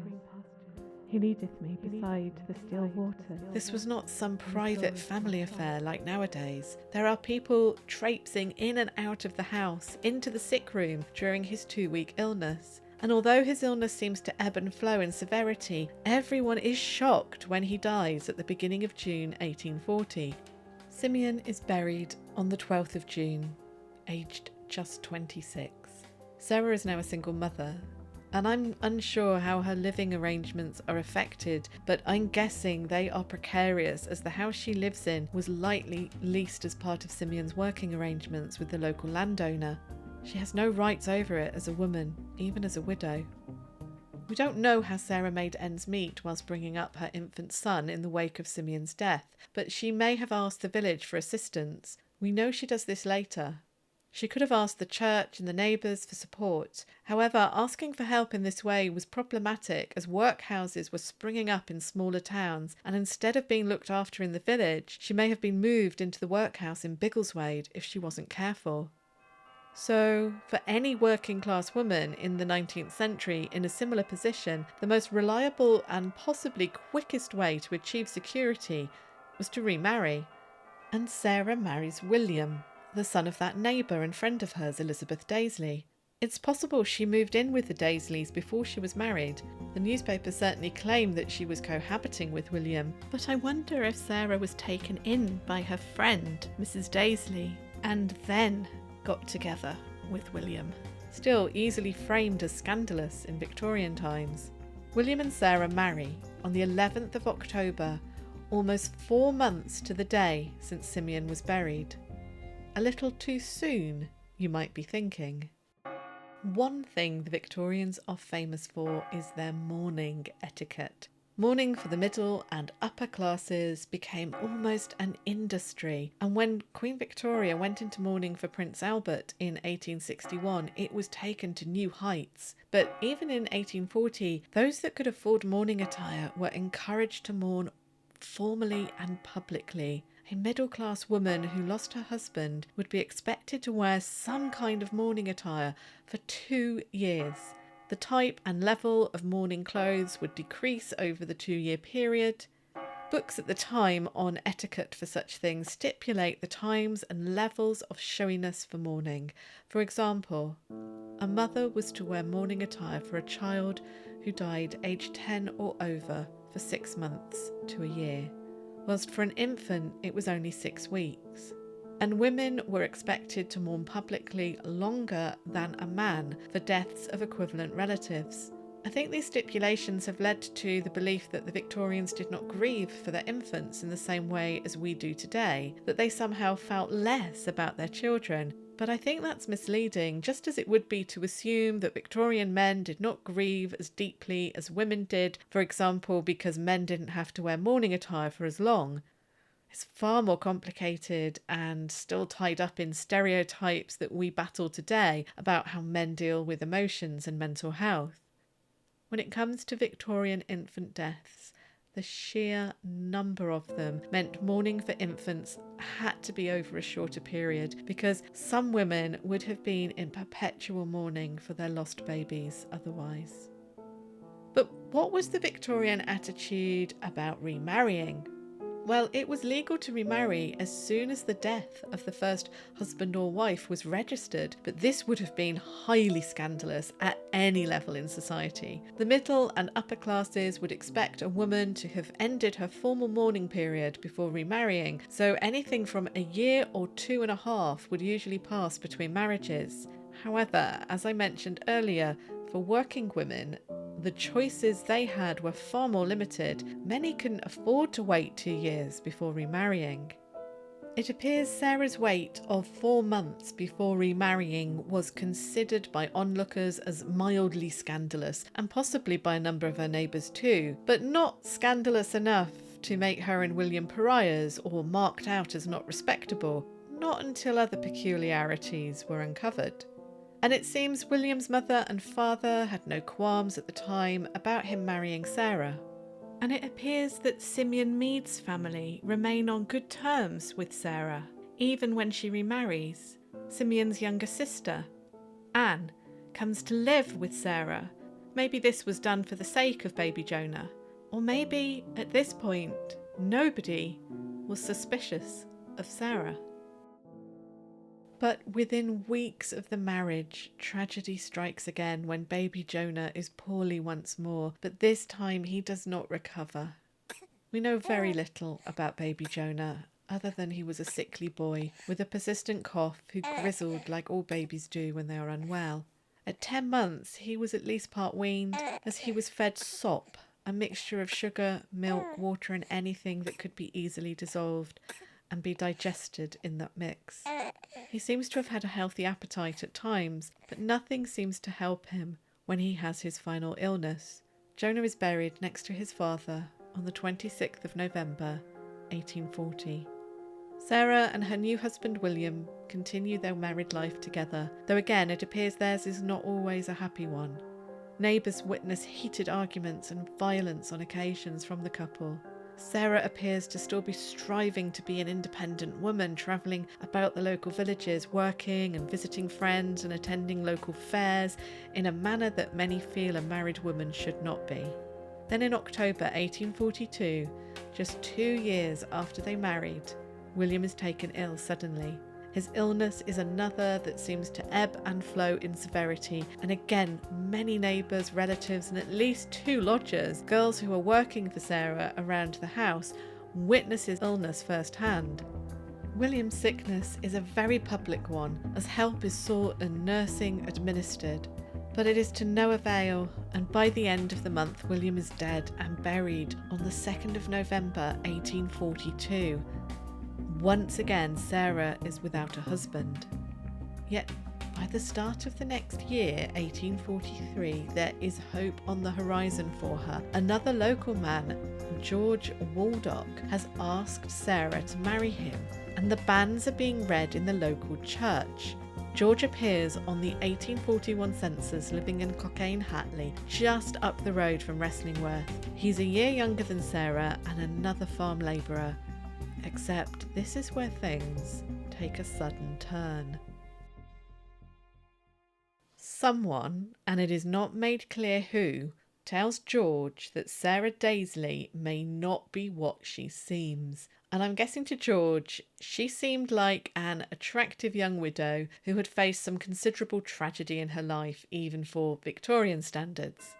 He leadeth me beside the still waters. This was not some private family affair like nowadays. There are people traipsing in and out of the house, into the sick room during his 2-week illness. And although his illness seems to ebb and flow in severity, everyone is shocked when he dies at the beginning of June 1840. Simeon is buried on the 12th of June, aged just 26. Sarah is now a single mother, and I'm unsure how her living arrangements are affected, but I'm guessing they are precarious, as the house she lives in was likely leased as part of Simeon's working arrangements with the local landowner. She has no rights over it as a woman, even as a widow. We don't know how Sarah made ends meet whilst bringing up her infant son in the wake of Simeon's death, but she may have asked the village for assistance. We know she does this later. She could have asked the church and the neighbours for support. However, asking for help in this way was problematic, as workhouses were springing up in smaller towns, and instead of being looked after in the village, she may have been moved into the workhouse in Biggleswade if she wasn't careful. So, for any working class woman in the 19th century in a similar position, the most reliable and possibly quickest way to achieve security was to remarry. And Sarah marries William, the son of that neighbour and friend of hers, Elizabeth Dazley. It's possible she moved in with the Dazleys before she was married. The newspapers certainly claim that she was cohabiting with William, but I wonder if Sarah was taken in by her friend, Mrs. Dazley, and then got together with William. Still easily framed as scandalous in Victorian times. William and Sarah marry on the 11th of October, almost 4 months to the day since Simeon was buried. A little too soon, you might be thinking. One thing the Victorians are famous for is their mourning etiquette. Mourning for the middle and upper classes became almost an industry, and when Queen Victoria went into mourning for Prince Albert in 1861, it was taken to new heights. But even in 1840, those that could afford mourning attire were encouraged to mourn formally and publicly. A middle-class woman who lost her husband would be expected to wear some kind of mourning attire for 2 years. The type and level of mourning clothes would decrease over the 2-year period. Books at the time on etiquette for such things stipulate the times and levels of showiness for mourning. For example, a mother was to wear mourning attire for a child who died aged 10 or over for 6 months to a year, whilst for an infant it was only 6 weeks. And women were expected to mourn publicly longer than a man for deaths of equivalent relatives. I think these stipulations have led to the belief that the Victorians did not grieve for their infants in the same way as we do today, that they somehow felt less about their children. But I think that's misleading, just as it would be to assume that Victorian men did not grieve as deeply as women did, for example, because men didn't have to wear mourning attire for as long. It's far more complicated and still tied up in stereotypes that we battle today about how men deal with emotions and mental health. When it comes to Victorian infant deaths, the sheer number of them meant mourning for infants had to be over a shorter period, because some women would have been in perpetual mourning for their lost babies otherwise. But what was the Victorian attitude about remarrying? Well, it was legal to remarry as soon as the death of the first husband or wife was registered, but this would have been highly scandalous at any level in society. The middle and upper classes would expect a woman to have ended her formal mourning period before remarrying, so anything from a year or 2.5 would usually pass between marriages. However, as I mentioned earlier, for working women, the choices they had were far more limited. Many couldn't afford to wait 2 years before remarrying. It appears Sarah's wait of 4 months before remarrying was considered by onlookers as mildly scandalous, and possibly by a number of her neighbours too, but not scandalous enough to make her and William pariahs or marked out as not respectable, not until other peculiarities were uncovered. And it seems William's mother and father had no qualms at the time about him marrying Sarah. And it appears that Simeon Mead's family remain on good terms with Sarah, even when she remarries. Simeon's younger sister, Anne, comes to live with Sarah. Maybe this was done for the sake of baby Jonah. Or maybe, at this point, nobody was suspicious of Sarah. But within weeks of the marriage, tragedy strikes again when baby Jonah is poorly once more, but this time he does not recover. We know very little about baby Jonah, other than he was a sickly boy with a persistent cough who grizzled like all babies do when they are unwell. At 10 months, he was at least part weaned, as he was fed sop, a mixture of sugar, milk, water and anything that could be easily dissolved and be digested in that mix. He seems to have had a healthy appetite at times, but nothing seems to help him when he has his final illness. Jonah is buried next to his father on the 26th of November, 1840. Sarah and her new husband William continue their married life together, though again it appears theirs is not always a happy one. Neighbours witness heated arguments and violence on occasions from the couple. Sarah appears to still be striving to be an independent woman, travelling about the local villages, working and visiting friends and attending local fairs in a manner that many feel a married woman should not be. Then in October 1842, just 2 years after they married, William is taken ill suddenly. His illness is another that seems to ebb and flow in severity, and again many neighbours, relatives and at least 2 lodgers, girls who are working for Sarah around the house, witness his illness firsthand. William's sickness is a very public one, as help is sought and nursing administered. But it is to no avail, and by the end of the month William is dead and buried on the 2nd of November 1842. Once again, Sarah is without a husband. Yet, by the start of the next year, 1843, there is hope on the horizon for her. Another local man, George Waldock, has asked Sarah to marry him, and the banns are being read in the local church. George appears on the 1841 census living in Cockayne Hatley, just up the road from Wrestlingworth. He's a year younger than Sarah and another farm labourer. Except this is where things take a sudden turn. Someone, and it is not made clear who, tells George that Sarah Dazley may not be what she seems. And I'm guessing to George, she seemed like an attractive young widow who had faced some considerable tragedy in her life, even for Victorian standards.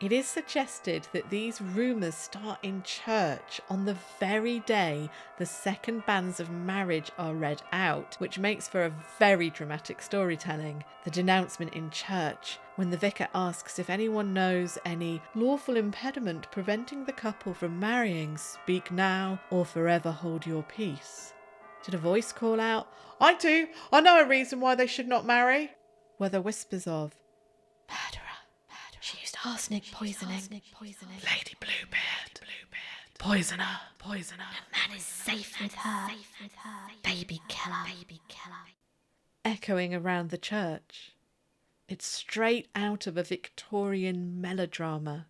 It is suggested that these rumours start in church on the very day the second banns of marriage are read out, which makes for a very dramatic storytelling. The denouncement in church, when the vicar asks if anyone knows any lawful impediment preventing the couple from marrying, speak now or forever hold your peace. Did a voice call out, "I do, I know a reason why they should not marry"? Were there whispers of, Murderer. She used arsenic poisoning. Lady Bluebeard. Poisoner. The man is safe with her. Baby killer. echoing around the church? It's straight out of a Victorian melodrama.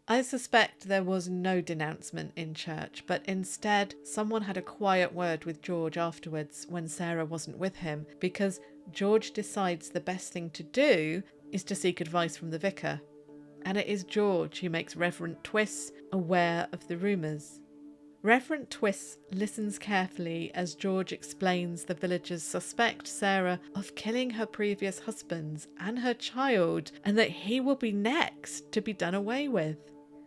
I suspect there was no denouncement in church, but instead someone had a quiet word with George afterwards when Sarah wasn't with him, because George decides the best thing to do is to seek advice from the vicar. And it is George who makes Reverend Twiss aware of the rumours. Reverend Twiss listens carefully as George explains the villagers suspect Sarah of killing her previous husbands and her child, and that he will be next to be done away with.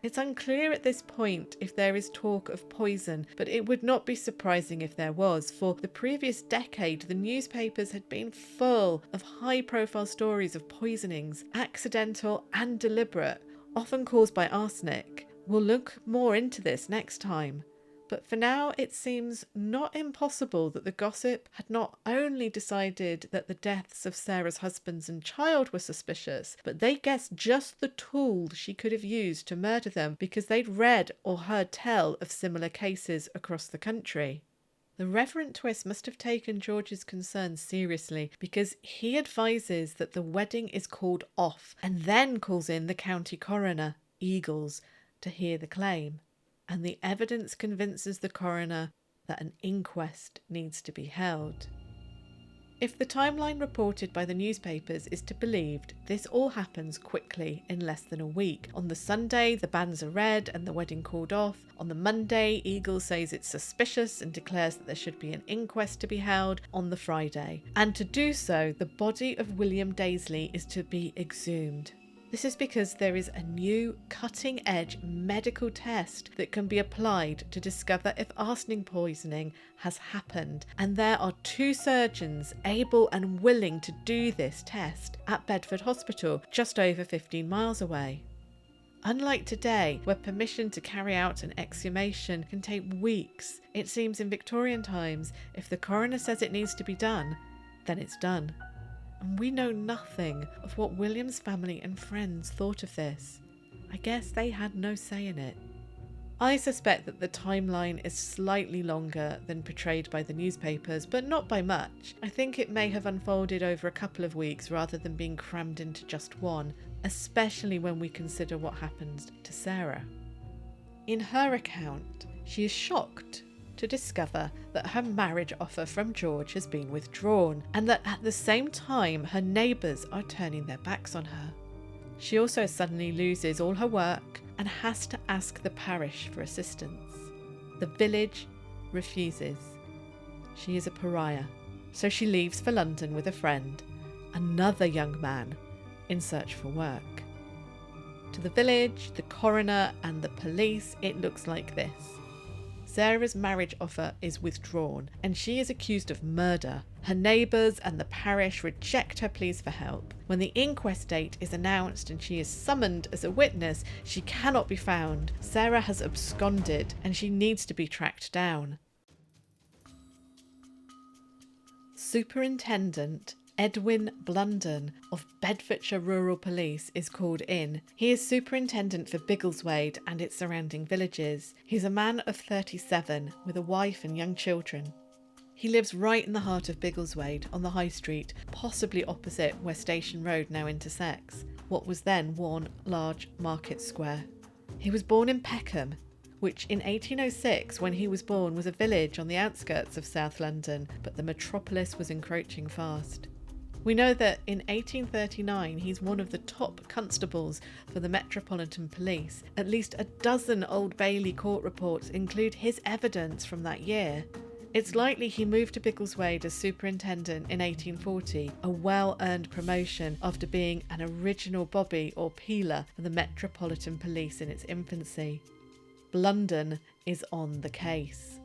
It's unclear at this point if there is talk of poison, but it would not be surprising if there was. For the previous decade, the newspapers had been full of high-profile stories of poisonings, accidental and deliberate, often caused by arsenic. We'll look more into this next time. But for now, it seems not impossible that the gossip had not only decided that the deaths of Sarah's husbands and child were suspicious, but they guessed just the tool she could have used to murder them because they'd read or heard tell of similar cases across the country. The Reverend Twiss must have taken George's concerns seriously, because he advises that the wedding is called off and then calls in the county coroner, Eagles, to hear the claim. And the evidence convinces the coroner that an inquest needs to be held. If the timeline reported by the newspapers is to be believed, this all happens quickly in less than a week. On the Sunday, the banns are read and the wedding called off. On the Monday, Eagle says it's suspicious and declares that there should be an inquest to be held on the Friday. And to do so, the body of William Dazley is to be exhumed. This is because there is a new cutting-edge medical test that can be applied to discover if arsenic poisoning has happened, and there are 2 surgeons able and willing to do this test at Bedford Hospital, just over 15 miles away. Unlike today, where permission to carry out an exhumation can take weeks, it seems in Victorian times, if the coroner says it needs to be done, then it's done. And we know nothing of what William's family and friends thought of this. I guess they had no say in it. I suspect that the timeline is slightly longer than portrayed by the newspapers, but not by much. I think it may have unfolded over a couple of weeks rather than being crammed into just one, especially when we consider what happened to Sarah. In her account, she is shocked to discover that her marriage offer from George has been withdrawn and that at the same time her neighbours are turning their backs on her. She also suddenly loses all her work and has to ask the parish for assistance. The village refuses. She is a pariah, so she leaves for London with a friend, another young man, in search for work. To the village, the coroner and the police, it looks like this. Sarah's marriage offer is withdrawn and she is accused of murder. Her neighbours and the parish reject her pleas for help. When the inquest date is announced and she is summoned as a witness, she cannot be found. Sarah has absconded and she needs to be tracked down. Superintendent Edwin Blunden of Bedfordshire Rural Police is called in. He is superintendent for Biggleswade and its surrounding villages. He's a man of 37 with a wife and young children. He lives right in the heart of Biggleswade on the High Street, possibly opposite where Station Road now intersects, what was then one large market square. He was born in Peckham, which in 1806, when he was born, was a village on the outskirts of South London, but the metropolis was encroaching fast. We know that in 1839 he's one of the top constables for the Metropolitan Police. At least a dozen Old Bailey court reports include his evidence from that year. It's likely he moved to Biggleswade as superintendent in 1840, a well-earned promotion after being an original bobby or peeler for the Metropolitan Police in its infancy. Blunden is on the case.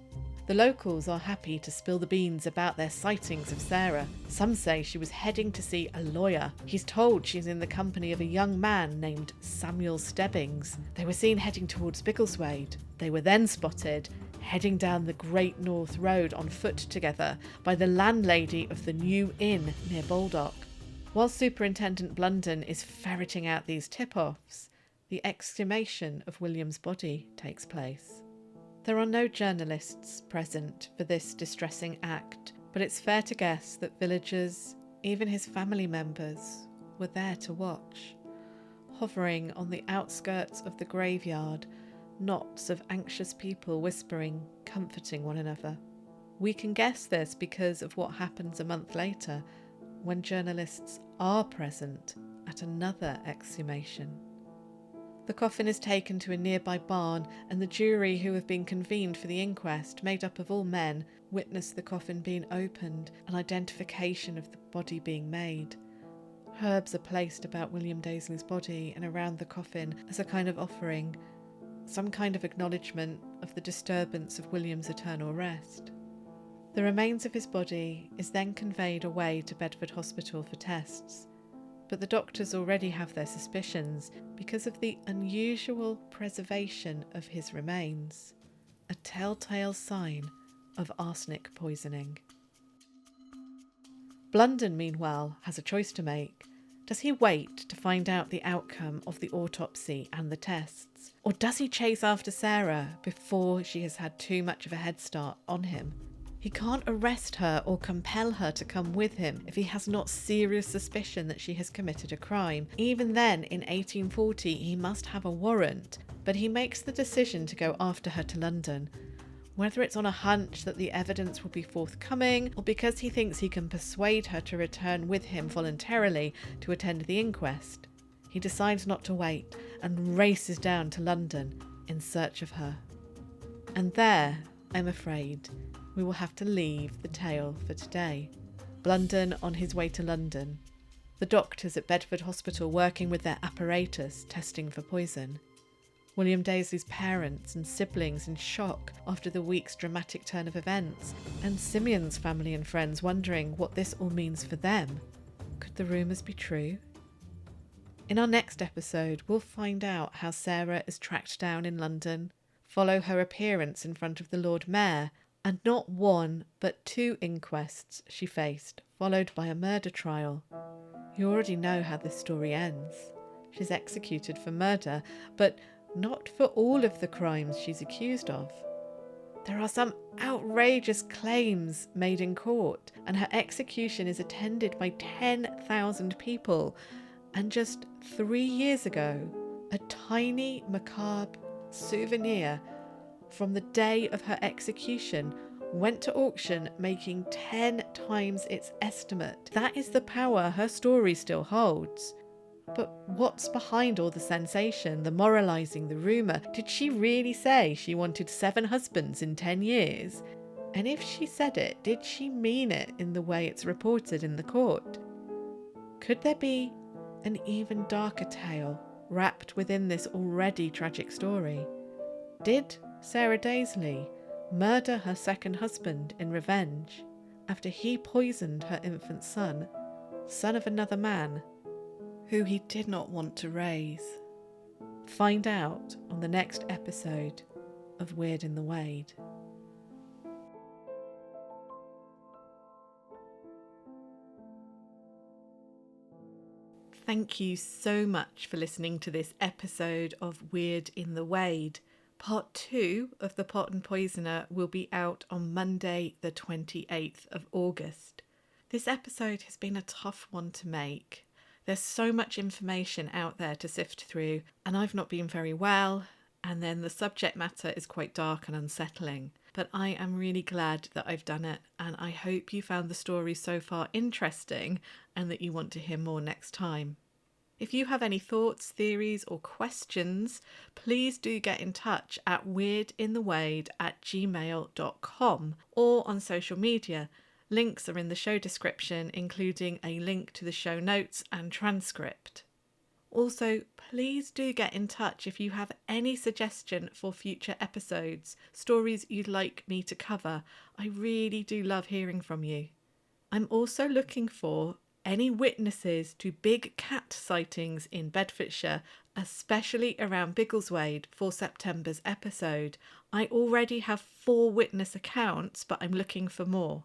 The locals are happy to spill the beans about their sightings of Sarah. Some say she was heading to see a lawyer. He's told she's in the company of a young man named Samuel Stebbings. They were seen heading towards Biggleswade. They were then spotted heading down the Great North Road on foot together by the landlady of the New Inn near Baldock. While Superintendent Blunden is ferreting out these tip-offs, the exhumation of William's body takes place. There are no journalists present for this distressing act, but it's fair to guess that villagers, even his family members, were there to watch. Hovering on the outskirts of the graveyard, knots of anxious people whispering, comforting one another. We can guess this because of what happens a month later, when journalists are present at another exhumation. The coffin is taken to a nearby barn, and the jury who have been convened for the inquest, made up of all men, witness the coffin being opened and identification of the body being made. Herbs are placed about William Dazley's body and around the coffin as a kind of offering, some kind of acknowledgement of the disturbance of William's eternal rest. The remains of his body is then conveyed away to Bedford Hospital for tests. But the doctors already have their suspicions because of the unusual preservation of his remains, a telltale sign of arsenic poisoning. Blunden, meanwhile, has a choice to make. Does he wait to find out the outcome of the autopsy and the tests, or does he chase after Sarah before she has had too much of a head start on him? He can't arrest her or compel her to come with him if he has not serious suspicion that she has committed a crime. Even then, in 1840, he must have a warrant, but he makes the decision to go after her to London. Whether it's on a hunch that the evidence will be forthcoming, or because he thinks he can persuade her to return with him voluntarily to attend the inquest, he decides not to wait and races down to London in search of her. And there, I'm afraid, we will have to leave the tale for today. Blunden on his way to London. The doctors at Bedford Hospital working with their apparatus, testing for poison. William Dazley's parents and siblings in shock after the week's dramatic turn of events, and Simeon's family and friends wondering what this all means for them. Could the rumours be true? In our next episode, we'll find out how Sarah is tracked down in London, follow her appearance in front of the Lord Mayor, and not one but 2 inquests she faced, followed by a murder trial. You already know how this story ends. She's executed for murder, but not for all of the crimes she's accused of. There are some outrageous claims made in court, and her execution is attended by 10,000 people. And just 3 years ago, a tiny, macabre souvenir from the day of her execution went to auction, making 10 times its estimate. That is the power her story still holds. But what's behind all the sensation, the moralising, the rumour? Did she really say she wanted 7 husbands in 10 years? And if she said it, did she mean it in the way it's reported in the court? Could there be an even darker tale wrapped within this already tragic story? Did Sarah Dazley murder her second husband in revenge after he poisoned her infant son of another man, who he did not want to raise? Find out on the next episode of Weird in the Wade. Thank you so much for listening to this episode of Weird in the Wade. Part 2 of The Potton Poisoner will be out on Monday the 28th of August. This episode has been a tough one to make. There's so much information out there to sift through, and I've not been very well, and then the subject matter is quite dark and unsettling. But I am really glad that I've done it, and I hope you found the story so far interesting and that you want to hear more next time. If you have any thoughts, theories or questions, please do get in touch at weirdinthewade@gmail.com or on social media. Links are in the show description, including a link to the show notes and transcript. Also, please do get in touch if you have any suggestion for future episodes, stories you'd like me to cover. I really do love hearing from you. I'm also looking for any witnesses to big cat sightings in Bedfordshire, especially around Biggleswade for September's episode. I already have 4 witness accounts, but I'm looking for more.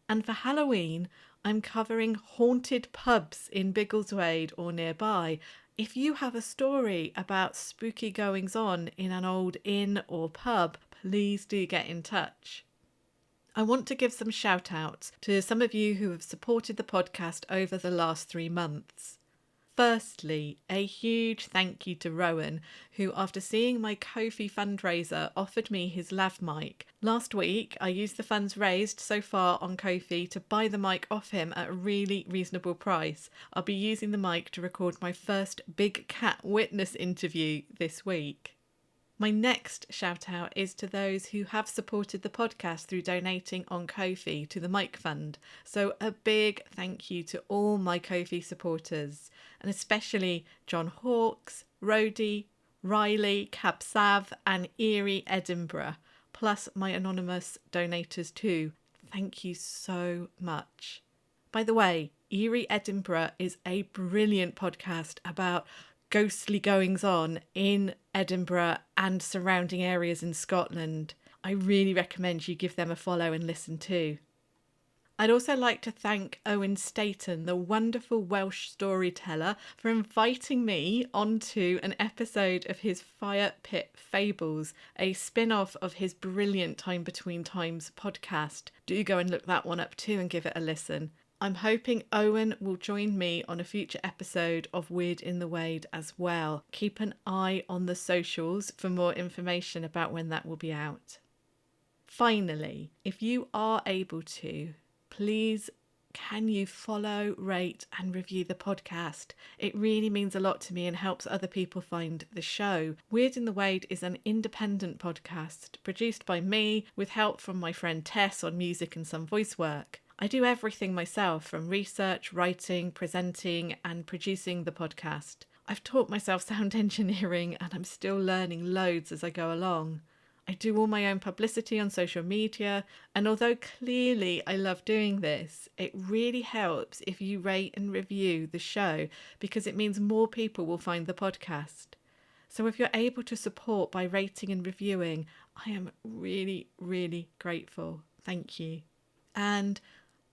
And for Halloween, I'm covering haunted pubs in Biggleswade or nearby. If you have a story about spooky goings-on in an old inn or pub, please do get in touch. I want to give some shout outs to some of you who have supported the podcast over the last 3 months. Firstly, a huge thank you to Rowan, who after seeing my Ko-fi fundraiser offered me his lav mic. Last week, I used the funds raised so far on Ko-fi to buy the mic off him at a really reasonable price. I'll be using the mic to record my first big cat witness interview this week. My next shout out is to those who have supported the podcast through donating on Ko-fi to the Mic Fund. So a big thank you to all my Ko-fi supporters, and especially John Hawkes, Rhodey, Riley, Cabsav and Erie Edinburgh, plus my anonymous donators too. Thank you so much. By the way, Erie Edinburgh is a brilliant podcast about ghostly goings-on in Edinburgh and surrounding areas in Scotland. I really recommend you give them a follow and listen too. I'd also like to thank Owen Staton, the wonderful Welsh storyteller, for inviting me onto an episode of his Fire Pit Fables, a spin-off of his brilliant Time Between Times podcast. Do go and look that one up too and give it a listen. I'm hoping Owen will join me on a future episode of Weird in the Wade as well. Keep an eye on the socials for more information about when that will be out. Finally, if you are able to, please can you follow, rate and review the podcast? It really means a lot to me and helps other people find the show. Weird in the Wade is an independent podcast produced by me with help from my friend Tess on music and some voice work. I do everything myself, from research, writing, presenting and producing the podcast. I've taught myself sound engineering and I'm still learning loads as I go along. I do all my own publicity on social media, and although clearly I love doing this, it really helps if you rate and review the show because it means more people will find the podcast. So if you're able to support by rating and reviewing, I am really, really grateful. Thank you. And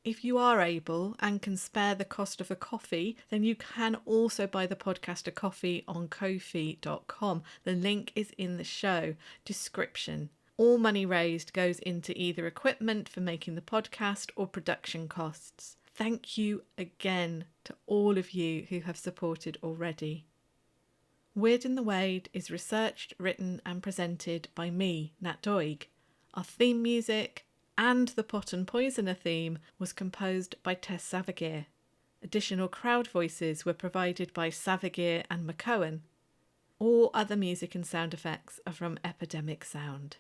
if you are able and can spare the cost of a coffee, then you can also buy the podcast a coffee on ko-fi.com. The link is in the show description. All money raised goes into either equipment for making the podcast or production costs. Thank you again to all of you who have supported already. Weird in the Wade is researched, written and presented by me, Nat Doig. Our theme music and the Potton Poisoner theme was composed by Tess Savagir. Additional crowd voices were provided by Savagir and McCohen. All other music and sound effects are from Epidemic Sound.